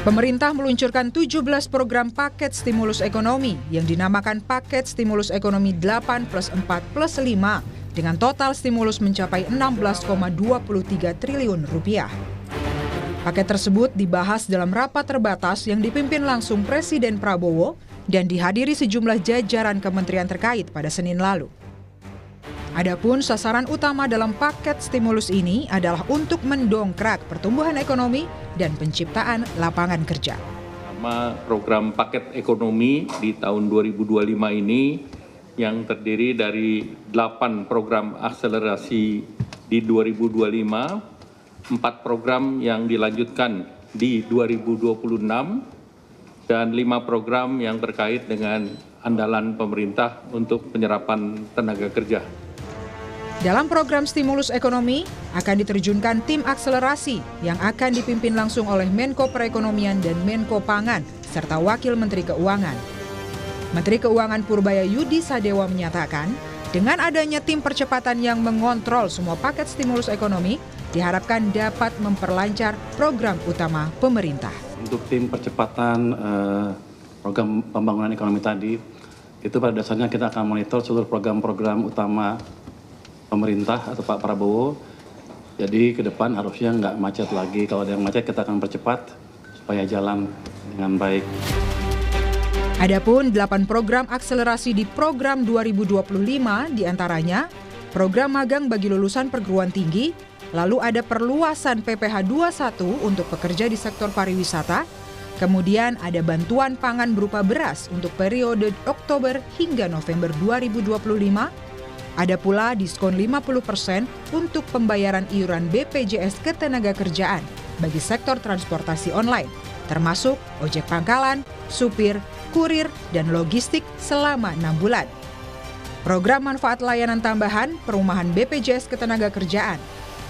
Pemerintah meluncurkan 17 program paket stimulus ekonomi yang dinamakan Paket Stimulus Ekonomi 8+4+5 dengan total stimulus mencapai 16,23 triliun rupiah. Paket tersebut dibahas dalam rapat terbatas yang dipimpin langsung Presiden Prabowo dan dihadiri sejumlah jajaran kementerian terkait pada Senin lalu. Adapun sasaran utama dalam paket stimulus ini adalah untuk mendongkrak pertumbuhan ekonomi dan penciptaan lapangan kerja. Program paket ekonomi di tahun 2025 ini yang terdiri dari 8 program akselerasi di 2025, 4 program yang dilanjutkan di 2026, dan 5 program yang terkait dengan andalan pemerintah untuk penyerapan tenaga kerja. Dalam program stimulus ekonomi akan diterjunkan tim akselerasi yang akan dipimpin langsung oleh Menko Perekonomian dan Menko Pangan serta Wakil Menteri Keuangan. Menteri Keuangan Purbaya Yudi Sadewa menyatakan, dengan adanya tim percepatan yang mengontrol semua paket stimulus ekonomi, diharapkan dapat memperlancar program utama pemerintah. Untuk tim percepatan program pembangunan ekonomi tadi, itu pada dasarnya kita akan monitor seluruh program-program utama pemerintah atau Pak Prabowo. Jadi ke depan harusnya nggak macet lagi. Kalau ada yang macet kita akan percepat supaya jalan dengan baik. Adapun 8 program akselerasi di program 2025 diantaranya program magang bagi lulusan perguruan tinggi, lalu ada perluasan PPh 21 untuk pekerja di sektor pariwisata, kemudian ada bantuan pangan berupa beras untuk periode Oktober hingga November 2025, ada pula diskon 50% untuk pembayaran iuran BPJS Ketenagakerjaan bagi sektor transportasi online, termasuk ojek pangkalan, supir, kurir, dan logistik selama 6 bulan. Program manfaat layanan tambahan perumahan BPJS Ketenagakerjaan,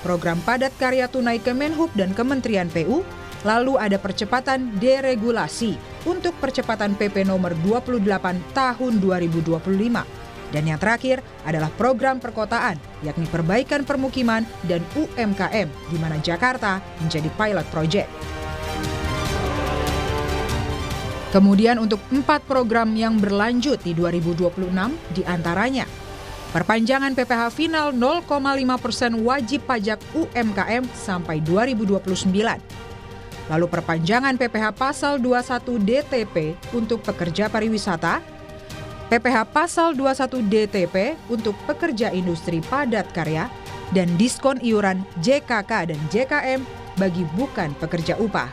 program padat karya tunai Kemenhub dan Kementerian PU, lalu ada percepatan deregulasi untuk percepatan PP nomor 28 tahun 2025. Dan yang terakhir adalah program perkotaan, yakni perbaikan permukiman dan UMKM, di mana Jakarta menjadi pilot project. Kemudian untuk 4 program yang berlanjut di 2026 diantaranya perpanjangan PPh final 0,5% wajib pajak UMKM sampai 2029. Lalu perpanjangan PPh pasal 21 DTP untuk pekerja pariwisata, PPh pasal 21 DTP untuk pekerja industri padat karya, dan diskon iuran JKK dan JKM bagi bukan pekerja upah.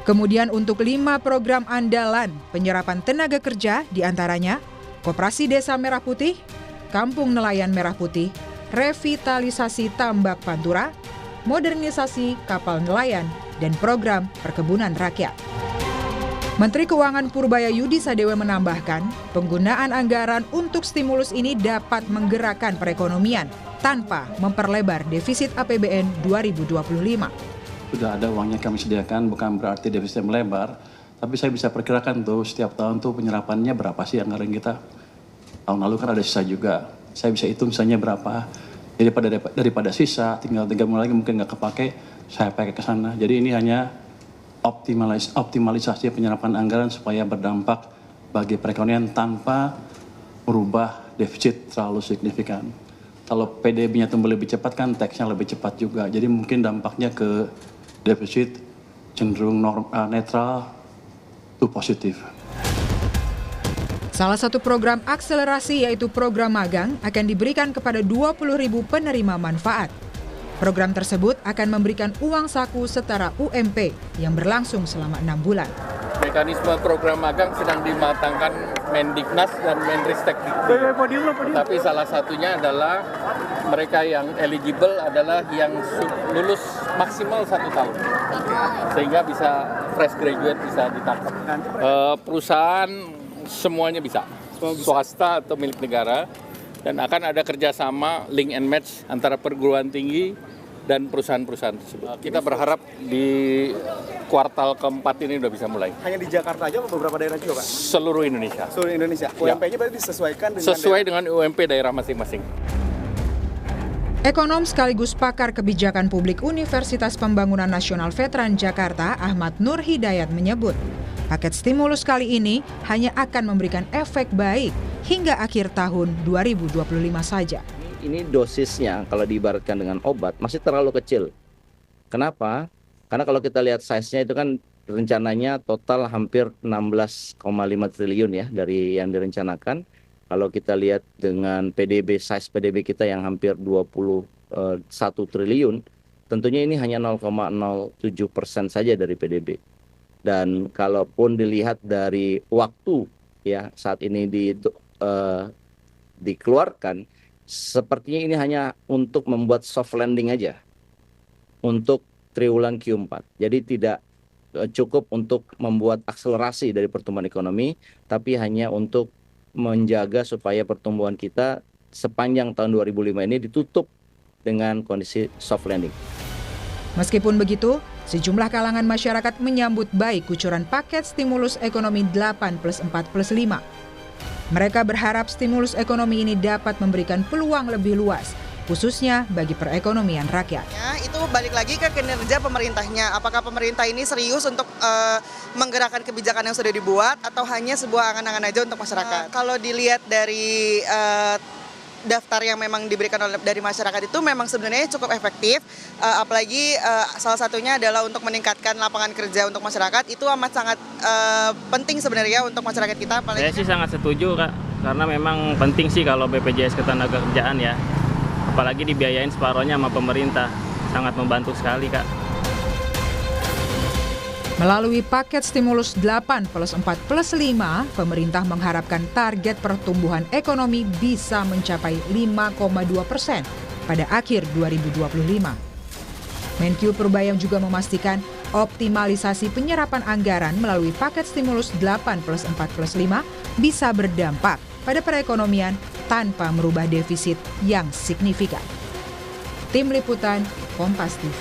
Kemudian untuk 5 program andalan penyerapan tenaga kerja diantaranya Koperasi Desa Merah Putih, Kampung Nelayan Merah Putih, revitalisasi tambak Pantura, modernisasi kapal nelayan, dan program perkebunan rakyat. Menteri Keuangan Purbaya Yudi Sadewa menambahkan, penggunaan anggaran untuk stimulus ini dapat menggerakkan perekonomian tanpa memperlebar defisit APBN 2025. Sudah ada uangnya kami sediakan, bukan berarti defisit melebar, tapi saya bisa perkirakan tuh setiap tahun tuh penyerapannya berapa sih anggaran kita. Tahun lalu kan ada sisa juga, saya bisa hitung sisanya berapa. Jadi daripada sisa, tinggal 3 bulan lagi mungkin nggak kepake, saya pakai ke sana. Jadi ini hanya optimalisasi penyerapan anggaran supaya berdampak bagi perekonomian tanpa merubah defisit terlalu signifikan. Kalau PDB-nya tumbuh lebih cepat kan teksnya lebih cepat juga. Jadi mungkin dampaknya ke defisit cenderung netral to positif. Salah satu program akselerasi yaitu program magang akan diberikan kepada 20.000 penerima manfaat. Program tersebut akan memberikan uang saku setara UMP yang berlangsung selama 6 bulan. Mekanisme program magang sedang dimatangkan Mendiknas dan Menristek. Tapi salah satunya adalah mereka yang eligible adalah yang lulus maksimal 1 tahun. Sehingga bisa fresh graduate bisa ditangkap. Perusahaan semuanya bisa, swasta atau milik negara. Dan akan ada kerjasama link and match antara perguruan tinggi dan perusahaan-perusahaan tersebut. Kita berharap di kuartal keempat ini udah bisa mulai. Hanya di Jakarta aja atau beberapa daerah juga, Pak? Seluruh Indonesia. Seluruh Indonesia. UMP-nya berarti disesuaikan dengan sesuai dengan UMP daerah masing-masing. Ekonom sekaligus pakar kebijakan publik Universitas Pembangunan Nasional Veteran Jakarta, Ahmad Nur Hidayat menyebut, paket stimulus kali ini hanya akan memberikan efek baik hingga akhir tahun 2025 saja. Ini dosisnya kalau diibaratkan dengan obat masih terlalu kecil. Kenapa? Karena kalau kita lihat size-nya itu kan rencananya total hampir 16,5 triliun ya dari yang direncanakan. Kalau kita lihat dengan PDB, size PDB kita yang hampir 21 triliun, tentunya ini hanya 0,07% saja dari PDB. Dan kalaupun dilihat dari waktu ya saat ini dikeluarkan, sepertinya ini hanya untuk membuat soft landing aja untuk triwulan Q4. Jadi tidak cukup untuk membuat akselerasi dari pertumbuhan ekonomi, tapi hanya untuk menjaga supaya pertumbuhan kita sepanjang tahun 2005 ini ditutup dengan kondisi soft landing. Meskipun begitu, sejumlah kalangan masyarakat menyambut baik kucuran paket stimulus ekonomi 8+4+5. Mereka berharap stimulus ekonomi ini dapat memberikan peluang lebih luas, khususnya bagi perekonomian rakyat. Itu balik lagi ke kinerja pemerintahnya. Apakah pemerintah ini serius untuk menggerakkan kebijakan yang sudah dibuat atau hanya sebuah angan-angan aja untuk masyarakat? Kalau dilihat dari daftar yang memang diberikan dari masyarakat itu memang sebenarnya cukup efektif. Apalagi salah satunya adalah untuk meningkatkan lapangan kerja untuk masyarakat. Itu amat sangat penting sebenarnya untuk masyarakat kita. Saya sih sangat setuju, Kak. Karena memang penting sih kalau BPJS Ketenagakerjaan ya. Apalagi dibiayain separohnya sama pemerintah, sangat membantu sekali, Kak. Melalui paket stimulus 8+4+5, pemerintah mengharapkan target pertumbuhan ekonomi bisa mencapai 5,2% pada akhir 2025. Menkyu Purbayam juga memastikan optimalisasi penyerapan anggaran melalui paket stimulus 8+4+5 bisa berdampak pada perekonomian tanpa merubah defisit yang signifikan. Tim Liputan, Kompas TV.